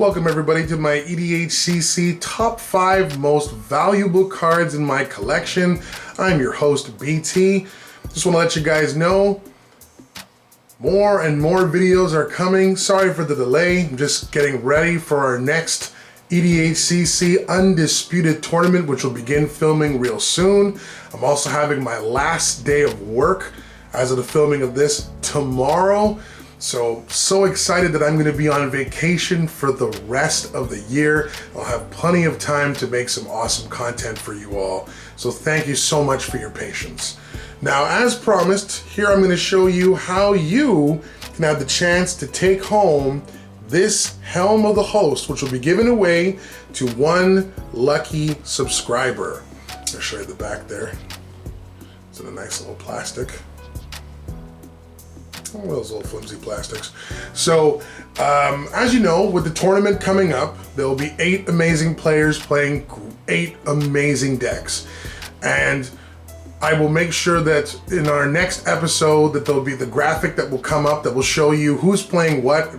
Welcome everybody to my EDHCC top 5 most valuable cards in my collection. I'm your host BT. Just want to let you guys know more and more videos are coming. Sorry for the delay. I'm just getting ready for our next EDHCC Undisputed Tournament, which will begin filming real soon. I'm also having my last day of work as of the filming of this tomorrow. So excited that I'm going to be on vacation for the rest of the year. I'll have plenty of time to make some awesome content for you all. So thank you so much for your patience. Now, as promised, here I'm going to show you how you can have the chance to take home this Helm of the Host, which will be given away to one lucky subscriber. I'll show you the back there. It's in a nice little plastic. Oh, those little flimsy plastics. So, as you know, with the tournament coming up, there will be 8 amazing players playing 8 amazing decks. And I will make sure that in our next episode that there'll be the graphic that will come up that will show you who's playing what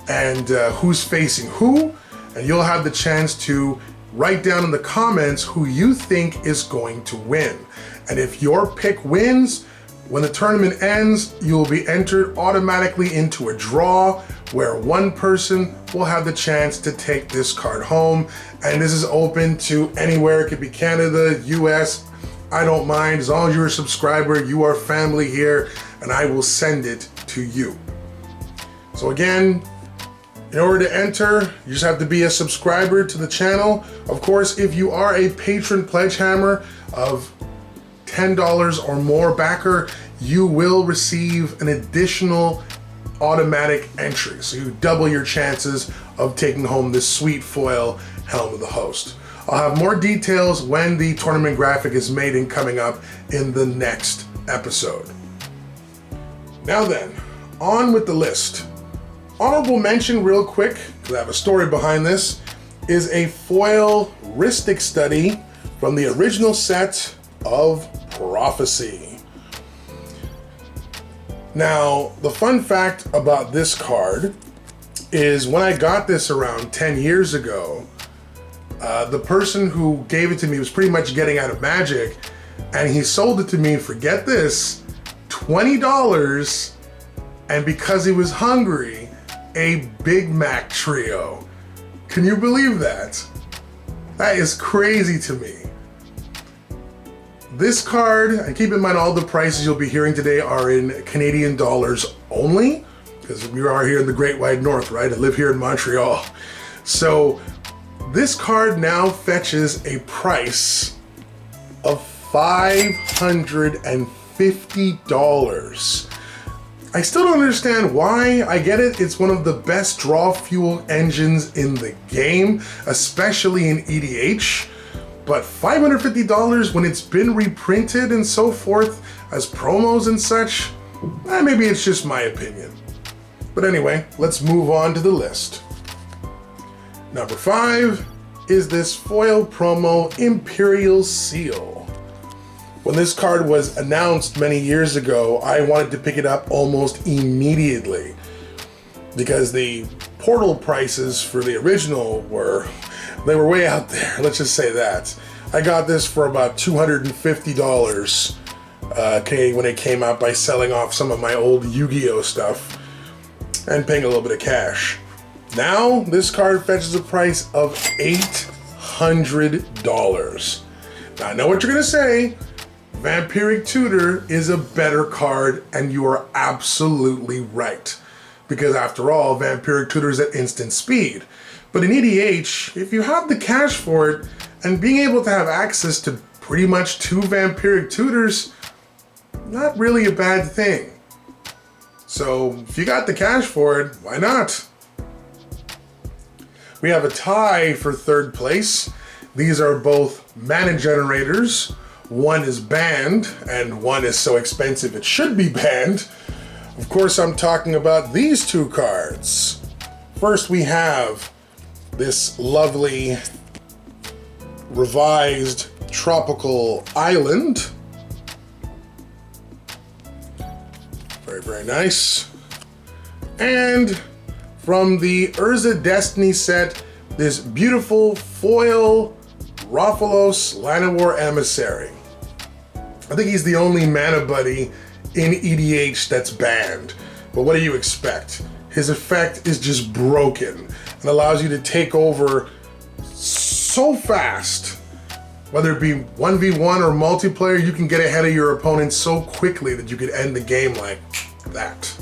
and who's facing who. And you'll have the chance to write down in the comments who you think is going to win. And if your pick wins, when the tournament ends, you will be entered automatically into a draw where one person will have the chance to take this card home. And this is open to anywhere. It could be Canada, US, I don't mind. As long as you're a subscriber, you are family here, and I will send it to you. So again, in order to enter, you just have to be a subscriber to the channel. Of course, if you are a patron pledgehammer of $10 or more backer, you will receive an additional automatic entry. So you double your chances of taking home this sweet foil Helm of the Host. I'll have more details when the tournament graphic is made and coming up in the next episode. Now then, on with the list. Honorable mention real quick, because I have a story behind this, is a foil Rhystic study from the original set of Prophecy. Now, the fun fact about this card is when I got this around 10 years ago, the person who gave it to me was pretty much getting out of Magic, and he sold it to me for, get this, $20, and because he was hungry, a Big Mac trio. Can you believe that? That is crazy to me. This card, and keep in mind all the prices you'll be hearing today are in Canadian dollars only, because we are here in the Great Wide North, right? I live here in Montreal. So this card now fetches a price of $550. I still don't understand why. I get it, it's one of the best draw fuel engines in the game, especially in EDH. But $550 when it's been reprinted and so forth as promos and such, maybe it's just my opinion. But anyway, let's move on to the list. Number 5 is this foil promo Imperial Seal. When this card was announced many years ago, I wanted to pick it up almost immediately because the portal prices for the original were way out there, let's just say that. I got this for about $250 when it came out by selling off some of my old Yu-Gi-Oh stuff and paying a little bit of cash. Now, this card fetches a price of $800. Now, I know what you're gonna say. Vampiric Tutor is a better card, and you are absolutely right. Because after all, Vampiric Tutor is at instant speed. But in EDH, if you have the cash for it, and being able to have access to pretty much 2 Vampiric Tutors, not really a bad thing. So if you got the cash for it, why not? We have a tie for 3rd place. These are both mana generators. One is banned, and one is so expensive it should be banned. Of course, I'm talking about these 2 cards. First, we have this lovely revised tropical island. Very, very nice. And from the Urza Destiny set, this beautiful foil Rathalos Llanowar Emissary. I think he's the only mana buddy in EDH that's banned. But what do you expect? His effect is just broken and allows you to take over so fast. Whether it be 1v1 or multiplayer, you can get ahead of your opponent so quickly that you could end the game like that.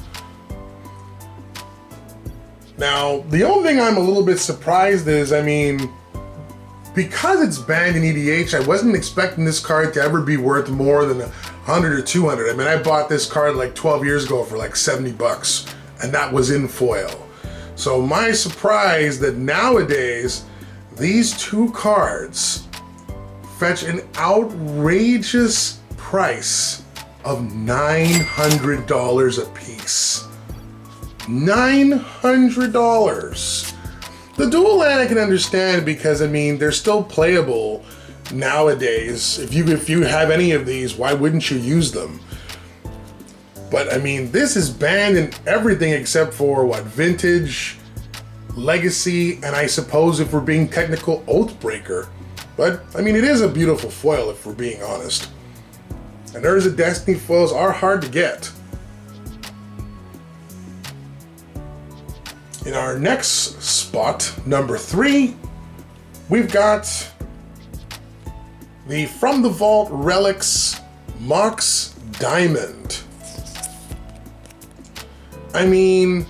Now, the only thing I'm a little bit surprised is, I mean, because it's banned in EDH, I wasn't expecting this card to ever be worth more than 100 or 200. I mean, I bought this card like 12 years ago for like 70 bucks, and that was in foil. So my surprise that nowadays, these two cards fetch an outrageous price of $900 a piece. $900. The dual land I can understand because, I mean, they're still playable nowadays. If you have any of these, why wouldn't you use them? But I mean, this is banned in everything except for what? Vintage, Legacy, and I suppose if we're being technical, Oathbreaker. But I mean, it is a beautiful foil if we're being honest. And Urza Destiny foils are hard to get. In our next spot, number 3, we've got the From the Vault Relics Mox Diamond. I mean,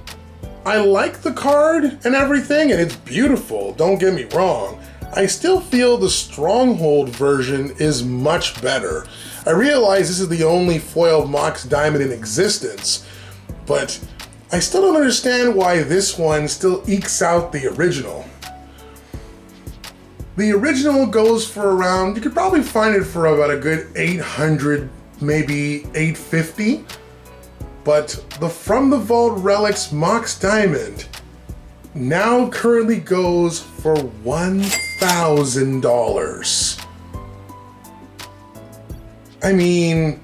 I like the card and everything, and it's beautiful, don't get me wrong. I still feel the Stronghold version is much better. I realize this is the only foil Mox Diamond in existence, but I still don't understand why this one still ekes out the original. The original goes for around, you could probably find it for about a good 800, maybe 850. But the From the Vault Relics Mox Diamond now currently goes for $1,000. I mean,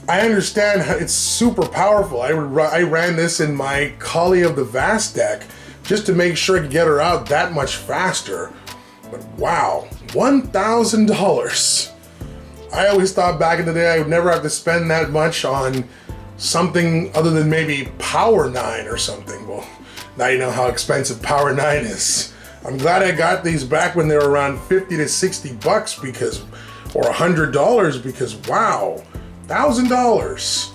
I understand how it's super powerful. I ran this in my Kali of the Vast deck just to make sure I could get her out that much faster. But wow, $1,000. I always thought back in the day I would never have to spend that much on something other than maybe Power 9 or something. Well, now you know how expensive Power 9 is. I'm glad I got these back when they were around 50 to 60 bucks because, or $100 because wow, $1,000.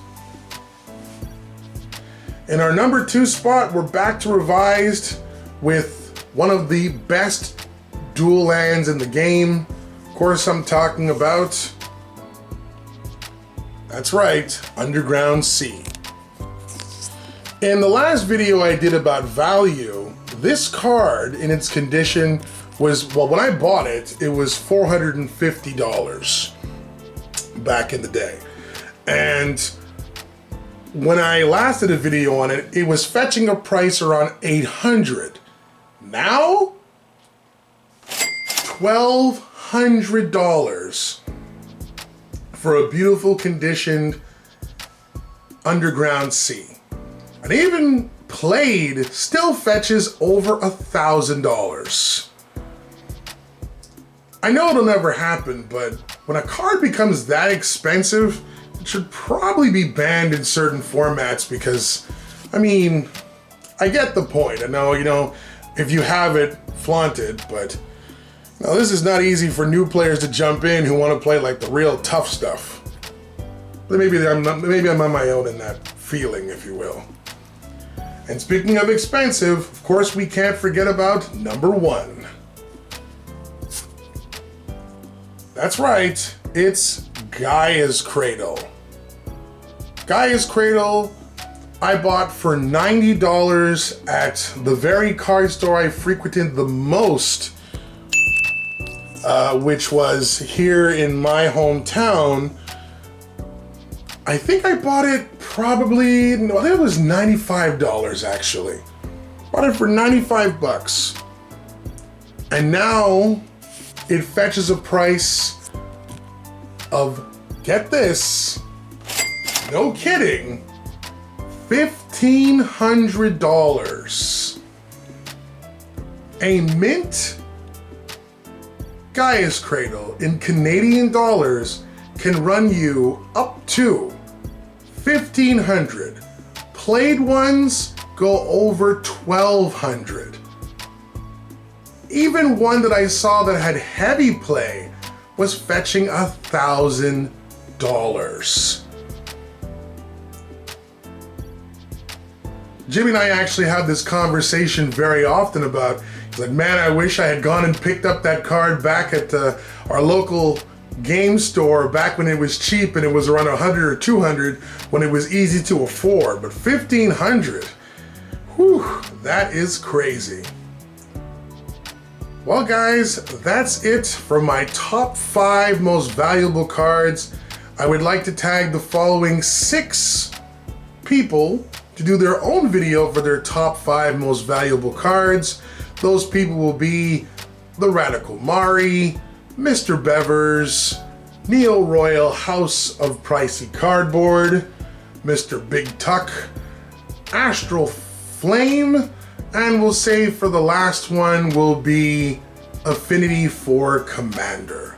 In our number 2 spot, we're back to Revised with one of the best dual lands in the game. Of course, I'm talking about, that's right, Underground Sea. In the last video I did about value, this card in its condition was, well, when I bought it, it was $450 back in the day. And when I last did a video on it, it was fetching a price around $800. Now, $1,200 for a beautiful conditioned Underground Sea. And even played still fetches over $1,000. I know it'll never happen, but when a card becomes that expensive, it should probably be banned in certain formats because, I mean, I get the point. I know, you know, if you have it, flaunt it, but now this is not easy for new players to jump in who want to play like the real tough stuff. But maybe I'm on my own in that feeling, if you will. And speaking of expensive, of course we can't forget about number 1. That's right, it's Gaia's Cradle. Gaia's Cradle I bought for $90 at the very card store I frequented the most, which was here in my hometown. I think I bought it probably, no, I think it was $95 actually. Bought it for 95 bucks. And now it fetches a price of, get this, no kidding, $1,500. A mint Gaia's Cradle in Canadian dollars can run you up to 1,500. Played ones go over 1,200. Even one that I saw that had heavy play was fetching $1,000. Jimmy and I actually have this conversation very often about, he's like, man, I wish I had gone and picked up that card back at our local game store back when it was cheap and it was around 100 or 200 when it was easy to afford. But 1,500, whew, that is crazy. Well guys, that's it for my top 5 most valuable cards. I would like to tag the following 6 people to do their own video for their top 5 most valuable cards. Those people will be the Radical Mari, Mr. Bevers, Neo Royal House of Pricey Cardboard, Mr. Big Tuck, Astral Flame, and we'll say for the last one will be Affinity for Commander.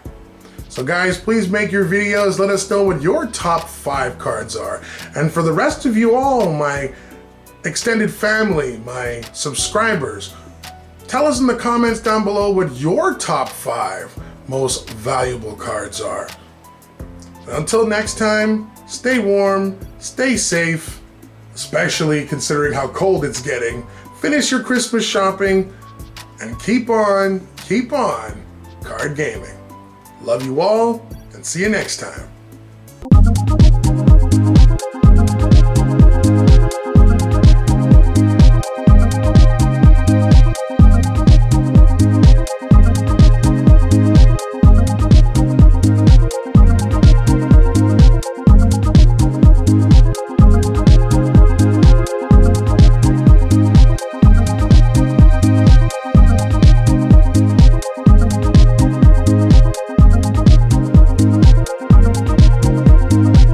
So guys, please make your videos, let us know what your top 5 cards are. And for the rest of you all, my extended family, my subscribers, tell us in the comments down below what your top 5 most valuable cards are. Until next time, stay warm, stay safe, especially considering how cold it's getting. Finish your Christmas shopping, and keep on card gaming. Love you all, and see you next time.